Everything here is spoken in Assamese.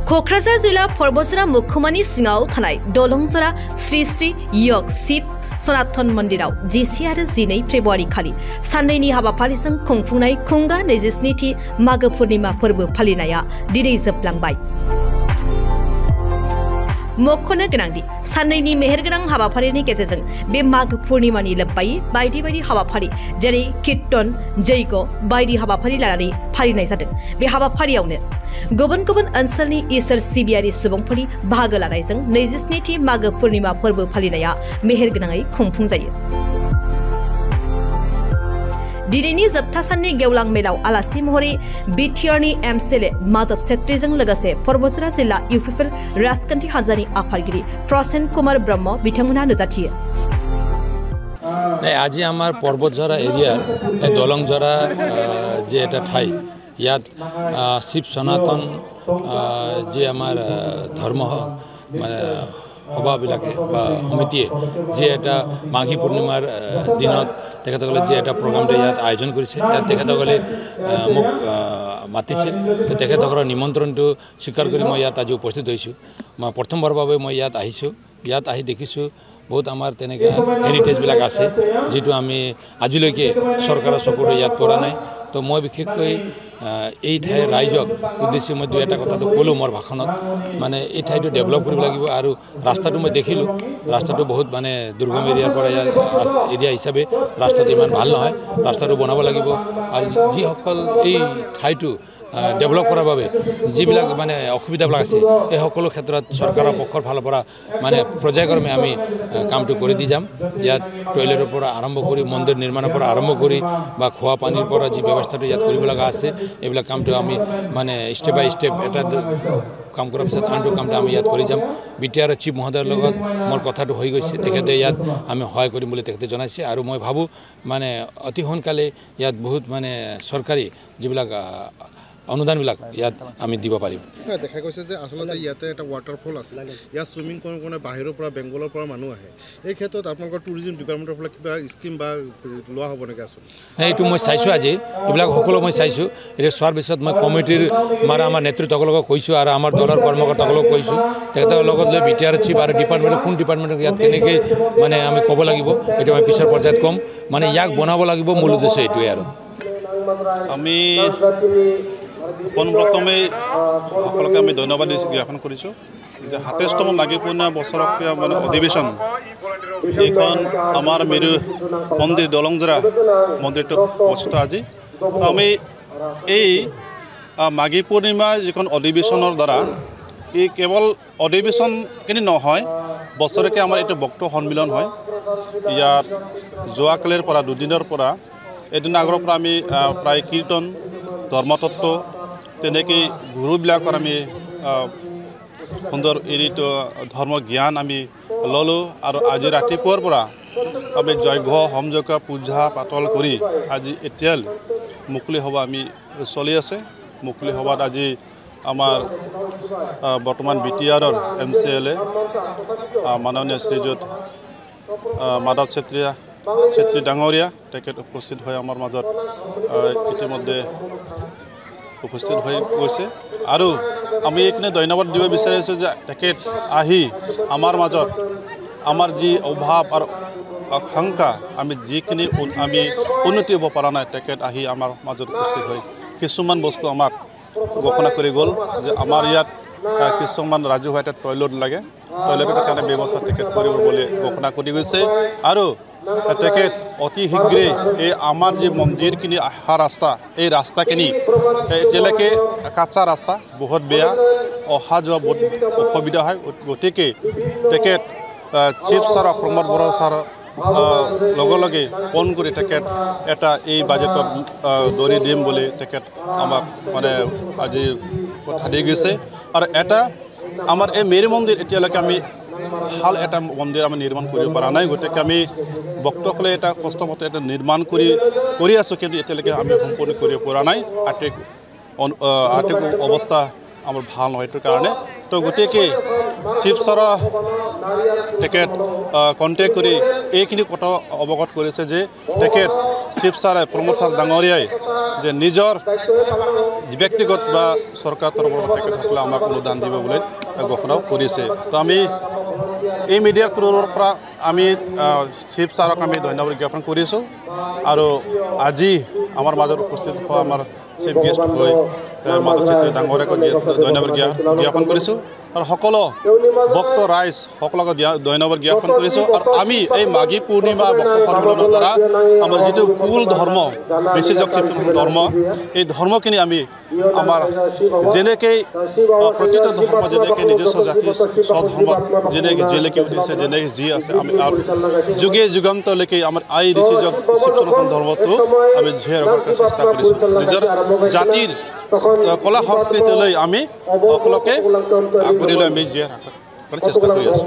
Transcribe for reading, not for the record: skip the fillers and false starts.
क'क्राझार जिल्ला परबसरा मुखुमानि सिङाव थानाय दलंजरा श्री श्री योग शिव सनातन मन्दिराव 10 आरो 12 फेब्रुवारि खालि साननैनि हाबाफारिजों खुंफुंनाय खुंगा 22थि मागो पूर्णिमा फोरबो फालिनाया दिनै जोबलांबाय। मख'नो गोनांदि साननैनि मेहेरगोनां हाबाफारिनि गेजेरजों बे मागो पूर्णिमानि लोब्बायै बायदि बायदि हाबाफारि जेरै कीर्तन जैग बायदि हाबाफारि लानानै फालिनाय जादों। बे हाबाफारियावनो गुबुन गुबुन ओनसोलनि इसोर सिबियारि सुबुंफोरनि बाहागो लानायजों 22थि मागो पूर्णिमा फोरबो फालिनाया मेहेरगोनाङै खुंफुंजायो। दिनैनि जोबथा साननि गेवलां मेलाव आलासि महरै बिटिआरनि एमसिएलए माधव छेत्रीजों लोगोसे परबसरा जिल्ला इउपिपिएल राजखान्थि हान्जानि आफादगिरि प्रसेन कुमार ब्रह्म बिथांमोनहा नुजाथियो। আজি আমাৰ পৰ্বতঝৰা এৰিয়াৰ দলংঝৰা যে এটা ঠাই ইয়াত শিৱ সনাতন যে আমাৰ ধৰ্ম সভাবিলাকে বা সমিতিয়ে যে এটা মাঘী পূৰ্ণিমাৰ দিনত তেখেতসকলে যে এটা প্ৰগ্ৰামটো ইয়াত আয়োজন কৰিছে ইয়াত তেখেতসকলে মোক মাতিছে তেখেতসকলৰ নিমন্ত্ৰণটো স্বীকাৰ কৰি মই ইয়াত আজি উপস্থিত হৈছোঁ। মই প্ৰথমবাৰৰ বাবে মই ইয়াত আহিছোঁ। ইয়াত আহি দেখিছোঁ বহুত আমাৰ তেনেকৈ হেৰিটেজবিলাক আছে যিটো আমি আজিলৈকে চৰকাৰৰ চকুত ইয়াত পৰা নাই। তো মই বিশেষকৈ এই ঠাইৰ ৰাইজক উদ্দেশ্যে মই দুই এটা কথাটো ক'লোঁ মোৰ ভাষণত, মানে এই ঠাইটো ডেভেলপ কৰিব লাগিব আৰু ৰাস্তাটো মই দেখিলোঁ ৰাস্তাটো বহুত মানে দুৰ্গম এৰিয়াৰ পৰা এৰিয়া হিচাপে ৰাস্তাটো ইমান ভাল নহয়, ৰাস্তাটো বনাব লাগিব আৰু যিসকল এই ঠাইটো ডেভেলপ কৰাৰ বাবে যিবিলাক মানে অসুবিধাবিলাক আছে এই সকলো ক্ষেত্ৰত চৰকাৰৰ পক্ষৰ ফালৰ পৰা মানে পৰ্যায়ক্ৰমে আমি কামটো কৰি দি যাম। ইয়াত টয়লেটৰ পৰা আৰম্ভ কৰি মন্দিৰ নিৰ্মাণৰ পৰা আৰম্ভ কৰি বা খোৱা পানীৰ পৰা যি ব্যৱস্থাটো ইয়াত কৰিব লগা আছে এইবিলাক কামটো আমি মানে ষ্টেপ বাই ষ্টেপ এটা কাম কৰাৰ পিছত আনটো কামটো আমি ইয়াত কৰি যাম। বিটিআৰ চিফ মহোদয়ৰ লগত মোৰ কথাটো হৈ গৈছে, তেখেতে ইয়াত আমি সহায় কৰিম বুলি তেখেতে জনাইছে আৰু মই ভাবোঁ মানে অতি সোনকালে ইয়াত বহুত মানে চৰকাৰী যিবিলাক অনুদানবিলাক ইয়াত আমি দিব পাৰিম। দেখা গৈছে যে আচলতে ইয়াতে এটা ৱাটাৰফল আছে, ইয়াত চুইমিং কৰাৰ কাৰণে বাহিৰৰ পৰা বেংগলৰ পৰা মানুহ আহে। এই ক্ষেত্ৰত আপোনালোকৰ টুৰিজিম ডিপাৰ্টমেণ্টৰ ফালে কিবা স্কিম বা লোৱা হ'ব নেকি? আচলতে এইটো মই চাইছোঁ আজি এইবিলাক সকলো মই চাইছোঁ। এতিয়া চোৱাৰ পিছত মই কমিটিৰ আমাৰ নেতৃত্বসকলক কৈছোঁ আৰু আমাৰ দলৰ কৰ্মকৰ্তাসকলক কৈছোঁ, তেখেতৰ লগত লৈ বিটিআৰ চিফ আৰু ডিপাৰ্টমেণ্টৰ কোন ডিপাৰ্টমেণ্টক ইয়াত কেনেকৈ মানে আমি ক'ব লাগিব এইটো আমি পিছৰ পৰ্যায়ত ক'ম। মানে ইয়াক বনাব লাগিব মূল উদ্দেশ্য এইটোৱে। আৰু আমি পোনপ্ৰথমেই সকলোকে আমি ধন্যবাদ জ্ঞাপন কৰিছোঁ যে ২৭তম মাঘী পূৰ্ণিমা বছৰকীয়া মানে অধিৱেশন এইখন আমাৰ মেৰু মন্দিৰ দলংজৰা মন্দিৰটো অৱস্থিত আজি। আমি এই মাঘী পূৰ্ণিমা যিখন অধিৱেশনৰ দ্বাৰা এই কেৱল অধিৱেশনখিনি নহয়, বছৰকে আমাৰ এইটো বক্তৃতা সন্মিলন হয়। ইয়াত যোৱাকালিৰ পৰা দুদিনৰ পৰা এদিন আগৰ পৰা আমি প্ৰায় কীৰ্তন ধৰ্মতত্ত্ব তেনেকৈ গুৰুবিলাকৰ আমি সুন্দৰ এৰিটো ধৰ্ম জ্ঞান আমি ল'লোঁ আৰু আজি ৰাতিপুৱাৰ পৰা আমি যজ্ঞ হোমযজ্ঞ পূজা পাতল কৰি আজি এতিয়ালৈ মুকলি সভা আমি চলি আছে। মুকলি সভাত আজি আমাৰ বৰ্তমান বিটিআৰৰ এমচিএলএ মাননীয় শ্ৰীযুত মাধৱ ছত্ৰী ডাঙৰীয়া তেখেত উপস্থিত হৈ আমাৰ মাজত ইতিমধ্যে উপস্থিত হৈ গৈছে আৰু আমি এইখিনি ধন্যবাদ দিব বিচাৰিছোঁ যে তেখেত আহি আমাৰ মাজত আমাৰ যি অভাৱ আৰু আকাংক্ষা আমি যিখিনি আমি উন্নতি হ'ব পৰা নাই, তেখেত আহি আমাৰ মাজত উপস্থিত হৈ কিছুমান বস্তু আমাক ঘোষণা কৰি গ'ল যে আমাৰ ইয়াত কিছুমান ৰাজহুৱা এটা টয়লেট লাগে, টয়লেটৰ কাৰণে ব্যৱস্থা তেখেত কৰিব বুলি ঘোষণা কৰি গৈছে আৰু তেখেত অতি শীঘ্ৰে এই আমাৰ যি মন্দিৰখিনি অহা ৰাস্তা এই ৰাস্তাখিনি এতিয়ালৈকে কাঁচা ৰাস্তা বহুত বেয়া, অহা যোৱা বহুত অসুবিধা হয়। গতিকে তেখেত চিফ ছাৰক প্ৰমোদ বৰা ছাৰক লগে লগে ফোন কৰি তেখেত এটা এই বাজেটত দৌৰি দিম বুলি তেখেত আমাক মানে আজি কথা দি গৈছে। আৰু এটা আমাৰ এই মেৰু মন্দিৰ এতিয়ালৈকে আমি ভাল এটা মন্দিৰ আমি নিৰ্মাণ কৰিব পৰা নাই, গতিকে আমি ভক্তসকলে এটা কষ্টমতে এটা নিৰ্মাণ কৰি আছোঁ, কিন্তু এতিয়ালৈকে আমি সম্পূৰ্ণ কৰিব পৰা নাই। আৰ্থিক অৱস্থা আমাৰ ভাল নহয় এইটোৰ কাৰণে তো গতিকে চিফ ছাৰৰ তেখেত কণ্টেক্ট কৰি এইখিনি কথা অৱগত কৰিছে যে তেখেত চিফ ছাৰে প্ৰমোদ ছাৰ ডাঙৰীয়াই যে নিজৰ ব্যক্তিগত বা চৰকাৰ তৰফৰ পৰা তেখেতসকলে আমাক অনুদান দিব বুলি ঘোষণাও কৰিছে তো আমি এই মিডিয়াৰ থ্ৰুৰ পৰা আমি চিফ ছাৰক আমি ধন্যবাদ জ্ঞাপন কৰিছোঁ আৰু আজি আমাৰ মাজত উপস্থিত হোৱা আমাৰ চিফ গেষ্ট হৈ মাধৱ চেত্ৰী ডাঙৰীয়াক ধন্যবাদ জ্ঞাপন কৰিছোঁ আৰু সকলো ভক্ত ৰাইজ সকলোকে ধন্যবাদ জ্ঞাপন কৰিছোঁ আৰু আমি এই মাঘী পূৰ্ণিমা ভক্ত সন্মিলনৰ দ্বাৰা আমাৰ যিটো কুল ধৰ্ম বেছিযোগ ধৰ্ম এই ধৰ্মখিনি আমি আমাৰ যেনেকৈ প্ৰতিটো ধৰ্ম যেনেকৈ নিজস্ব জাতি স্বধৰ্মত যেনেকৈ জিলিকি উঠিছে যেনেকৈ যি আছে আমি আৰু যুগে যুগান্তলৈকে আমাৰ আই ঋষিযোগ শিৱ সনাতন ধৰ্মটো আমি জীয়াই ৰখাৰ চেষ্টা কৰিছোঁ নিজৰ জাতিৰ কলা সংস্কৃতিলৈ আমি সকলোকে আগবাঢ়ি লৈ আমি জীয়াই ৰখাৰ চেষ্টা কৰি আছোঁ